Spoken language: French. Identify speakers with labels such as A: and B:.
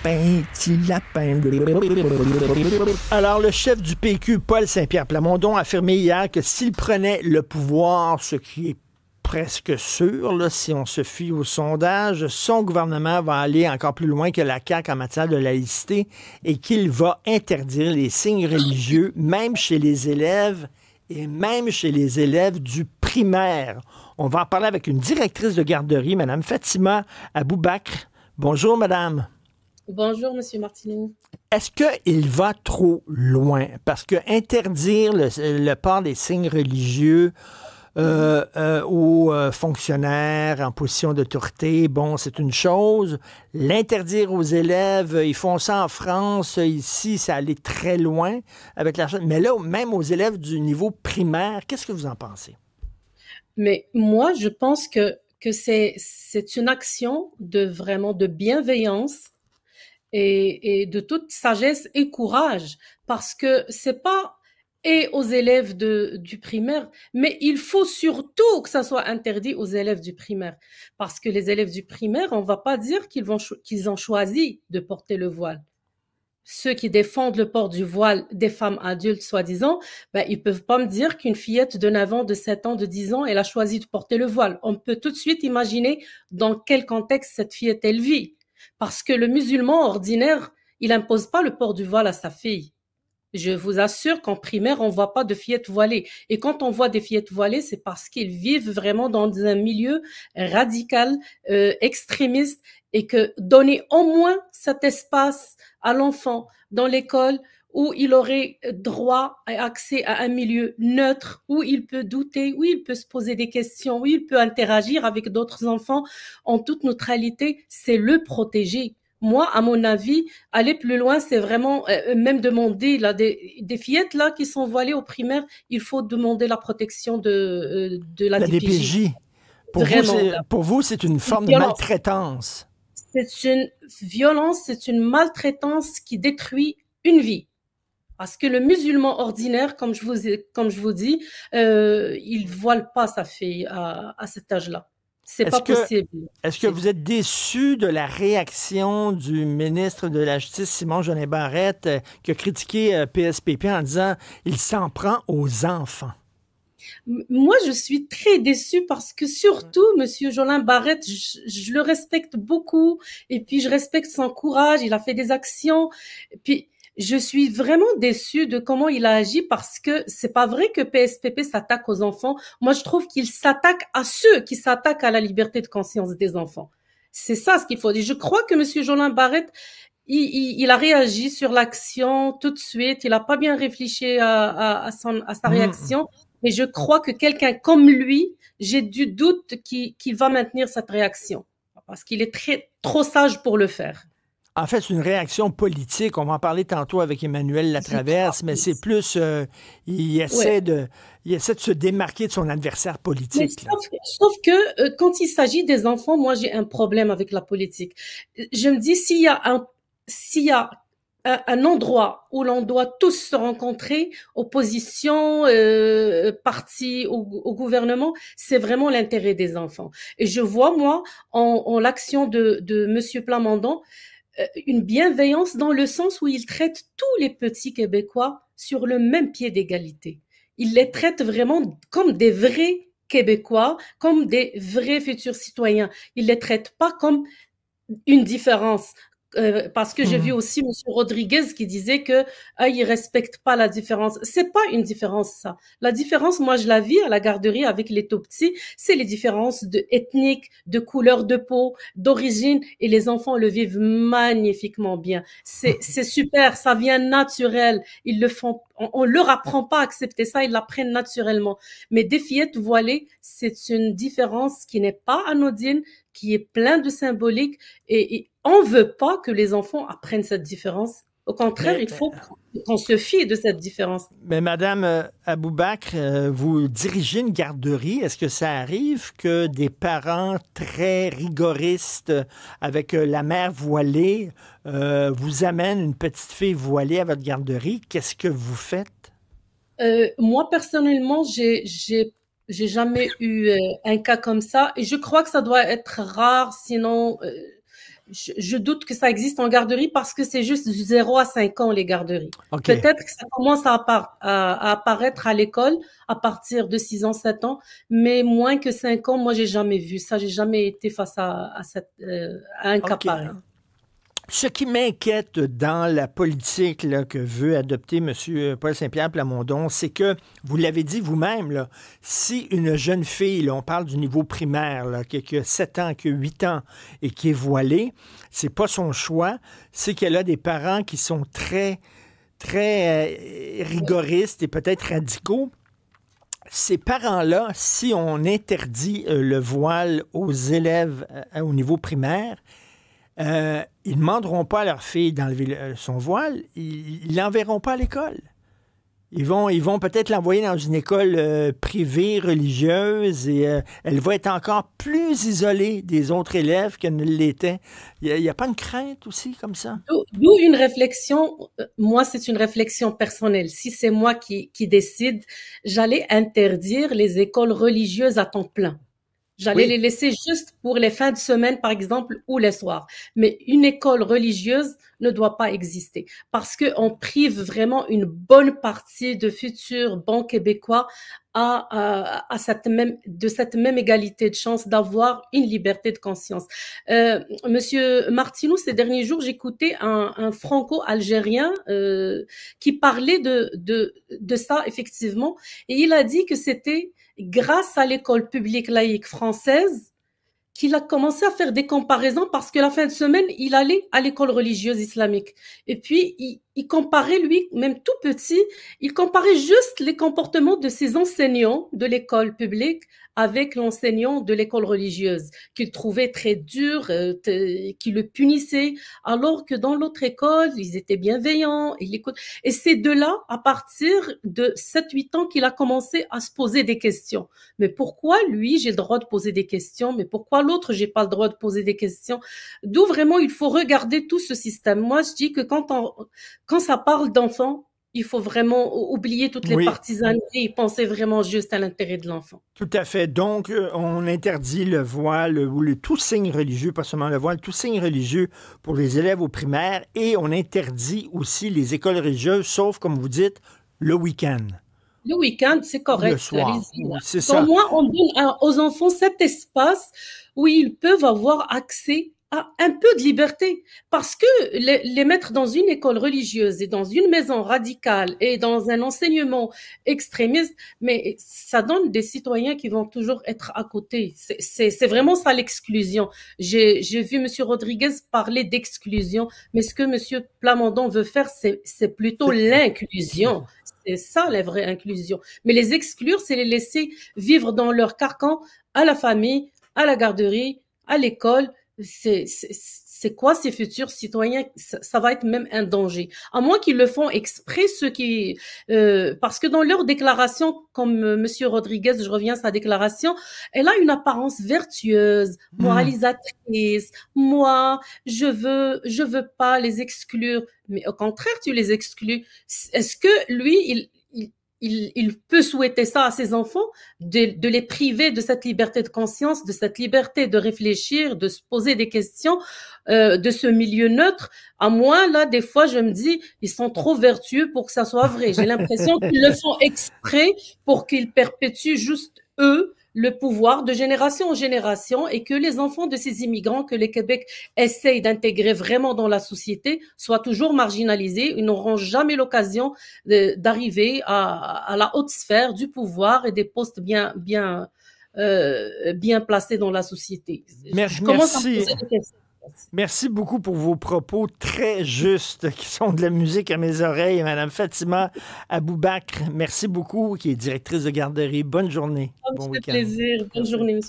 A: petit lapin. Alors, le chef du PQ, Paul Saint-Pierre Plamondon, a affirmé hier que s'il prenait le pouvoir, ce qui est presque sûr, là, si on se fie au sondage, son gouvernement va aller encore plus loin que la CAQ en matière de laïcité et qu'il va interdire les signes religieux, même chez les élèves et même chez les élèves du primaire. On va en parler avec une directrice de garderie, Mme Fatima Aboubakr. Bonjour, madame.
B: Bonjour, Monsieur Martineau.
A: Est-ce qu'il va trop loin? Parce que interdire le port des signes religieux aux fonctionnaires en position d'autorité, bon, c'est une chose. L'interdire aux élèves, ils font ça en France, ici, ça allait très loin avec la chose. Mais là, même aux élèves du niveau primaire, qu'est-ce que vous en pensez?
B: Mais moi, je pense que c'est une action vraiment de bienveillance et de toute sagesse et courage, parce que c'est pas et aux élèves du primaire, mais il faut surtout que ça soit interdit aux élèves du primaire, parce que les élèves du primaire, on va pas dire qu'ils ont choisi de porter le voile. Ceux qui défendent le port du voile des femmes adultes, soi-disant, ben, ils peuvent pas me dire qu'une fillette de 9 ans, de 7 ans, de 10 ans, elle a choisi de porter le voile. On peut tout de suite imaginer dans quel contexte cette fillette, elle vit. Parce que le musulman ordinaire, il impose pas le port du voile à sa fille. Je vous assure qu'en primaire, on voit pas de fillettes voilées. Et quand on voit des fillettes voilées, c'est parce qu'ils vivent vraiment dans un milieu radical, extrémiste, et que donner au moins cet espace à l'enfant dans l'école où il aurait droit et accès à un milieu neutre, où il peut douter, où il peut se poser des questions, où il peut interagir avec d'autres enfants en toute neutralité, c'est le protéger. Moi, à mon avis, aller plus loin, c'est vraiment même demander là des fillettes là qui sont voilées au primaire, il faut demander la protection de la
A: La
B: DPJ.
A: DPJ.
B: Vraiment.
A: Pour vous, c'est une
B: C'est une
A: forme de
B: violence.
A: maltraitance.
B: C'est une violence, c'est une maltraitance qui détruit une vie. Parce que le musulman ordinaire, comme je vous dis, il voile pas sa fille à cet âge-là. C'est
A: Est-ce
B: pas
A: que,
B: possible.
A: est-ce que vous êtes déçu de la réaction du ministre de la Justice, Simon Jolin Barrette, qui a critiqué PSPP en disant il s'en prend aux enfants?
B: Moi, je suis très déçue parce que surtout, Monsieur Jolin Barrette, je le respecte beaucoup et puis je respecte son courage. Il a fait des actions. Et puis, je suis vraiment déçue de comment il a agi parce que c'est pas vrai que PSPP s'attaque aux enfants. Moi, je trouve qu'il s'attaque à ceux qui s'attaquent à la liberté de conscience des enfants. C'est ça ce qu'il faut dire. Je crois que Monsieur Jolin Barrette, il a réagi sur l'action tout de suite. Il a pas bien réfléchi à sa
A: Hmm.
B: réaction. Et je crois que quelqu'un comme lui, j'ai du doute qu'il va maintenir cette réaction. Parce qu'il est trop sage pour le faire.
A: En fait, c'est une réaction politique. On va en parler tantôt avec Emmanuel
B: Je crois.
A: Latraverse, mais c'est plus, il
B: Ouais.
A: essaie il essaie de se démarquer de son adversaire
B: Mais
A: politique, là.
B: sauf que quand il s'agit des enfants, moi j'ai un problème avec la politique. Je me dis s'il y a un endroit où l'on doit tous se rencontrer, opposition, parti au gouvernement, c'est vraiment l'intérêt des enfants. Et je vois moi en l'action de Monsieur Plamondon une bienveillance dans le sens où il traite tous les petits Québécois sur le même pied d'égalité. Il les traite vraiment comme des vrais Québécois, comme des vrais futurs citoyens. Il les traite pas comme une différence. Parce que j'ai vu
A: Mhm.
B: aussi Monsieur Rodriguez qui disait que il respecte pas la différence. C'est pas une différence ça. La différence, moi je la vis à la garderie avec les tout petits, c'est les différences de ethniques, de couleur de peau, d'origine, et les enfants le vivent magnifiquement bien. C'est super, ça vient naturel. Ils le font, on leur apprend pas à accepter ça, ils l'apprennent naturellement. Mais des fillettes voilées, c'est une différence qui n'est pas anodine, qui est plein de symbolique et on veut pas que les enfants apprennent cette différence. Au contraire,
A: Mais,
B: il faut qu'on se fie de cette différence.
A: mais Madame Aboubakr, vous dirigez une garderie. Est-ce que ça arrive que des parents très rigoristes avec la mère voilée vous amènent une petite fille voilée à votre garderie? Qu'est-ce que vous faites?
B: Moi personnellement, j'ai jamais eu un cas comme ça et je crois que ça doit être rare, sinon je doute que ça existe en garderie parce que c'est juste du 0 à 5 ans, les garderies.
A: OK.
B: Peut-être que ça commence à apparaître à l'école à partir de 6 ans, 7 ans, mais moins que 5 ans, moi, j'ai jamais vu ça. J'ai jamais été face à un cas
A: OK.
B: pareil.
A: Ce qui m'inquiète dans la politique là, que veut adopter M. Paul Saint-Pierre Plamondon, c'est que, vous l'avez dit vous-même, là, si une jeune fille, là, on parle du niveau primaire, là, qui a 7 ans, qui a 8 ans et qui est voilée, c'est pas son choix, c'est qu'elle a des parents qui sont très, très rigoristes et peut-être radicaux. Ces parents-là, si on interdit le voile aux élèves au niveau primaire, ils ne demanderont pas à leur fille d'enlever son voile, ils ne l'enverront pas à l'école. Ils vont peut-être l'envoyer dans une école privée, religieuse, et elle va être encore plus isolée des autres élèves qu'elle ne l'était. Il n'y a pas une crainte aussi comme ça?
B: D'où une réflexion, moi c'est une réflexion personnelle. Si c'est moi qui décide, j'allais interdire les écoles religieuses à temps plein. J'allais les laisser juste pour les fins de semaine, par exemple, ou les soirs. Mais une école religieuse ne doit pas exister parce que on prive vraiment une bonne partie de futurs bons Québécois de cette même égalité de chance d'avoir une liberté de conscience. Monsieur Martineau, ces derniers jours, j'écoutais un franco-algérien qui parlait de ça, effectivement, et il a dit que c'était grâce à l'école publique laïque française qu'il a commencé à faire des comparaisons parce que la fin de semaine, il allait à l'école religieuse islamique. Et puis, il comparait, lui, même tout petit, il comparait juste les comportements de ses enseignants de l'école publique avec l'enseignant de l'école religieuse, qu'il trouvait très dur, qui le punissait, alors que dans l'autre école, ils étaient bienveillants. Et c'est de là, à partir de 7-8 ans, qu'il a commencé à se poser des questions. Mais pourquoi lui, j'ai le droit de poser des questions, mais pourquoi l'autre, j'ai pas le droit de poser des questions? D'où vraiment, il faut regarder tout ce système. Moi, je dis que quand ça parle d'enfants, il faut vraiment oublier toutes les partisaneries et penser vraiment juste à l'intérêt de l'enfant.
A: Tout à fait. Donc, on interdit le voile ou tout signe religieux, pas seulement le voile, tout signe religieux pour les élèves au primaire, et on interdit aussi les écoles religieuses, sauf, comme vous dites, le week-end.
B: Le week-end, c'est correct.
A: Le soir, c'est
B: Pour
A: ça.
B: moi, on donne aux enfants cet espace où ils peuvent avoir accès à un peu de liberté. Parce que les mettre dans une école religieuse et dans une maison radicale et dans un enseignement extrémiste, mais ça donne des citoyens qui vont toujours être à côté. C'est vraiment ça l'exclusion. J'ai vu Monsieur Rodriguez parler d'exclusion, mais ce que Monsieur Plamondon veut faire, c'est plutôt l'inclusion. C'est ça la vraie inclusion. Mais les exclure, c'est les laisser vivre dans leur carcan à la famille, à la garderie, à l'école. C'est quoi ces futurs citoyens? Ça va être même un danger. À moins qu'ils le font exprès, ceux qui, parce que dans leur déclaration, comme Monsieur Rodriguez, je reviens à sa déclaration, elle a une apparence vertueuse, moralisatrice. Moi, je veux pas les exclure. Mais au contraire, tu les exclus. Est-ce que lui, il peut souhaiter ça à ses enfants, de les priver de cette liberté de conscience, de cette liberté de réfléchir, de se poser des questions, de ce milieu neutre? À moi, là, des fois, je me dis, ils sont trop vertueux pour que ça soit vrai. J'ai l'impression qu'ils le font exprès pour qu'ils perpétuent juste eux le pouvoir de génération en génération, et que les enfants de ces immigrants que le Québec essaye d'intégrer vraiment dans la société soient toujours marginalisés. Ils n'auront jamais l'occasion d'arriver à la haute sphère du pouvoir et des postes bien placés dans la société.
A: Merci. Merci beaucoup pour vos propos très justes qui sont de la musique à mes oreilles. Madame Fatima Aboubakr, merci beaucoup, qui est directrice de garderie. Bonne journée.
B: Bon week-end. Plaisir. Bonne journée, monsieur.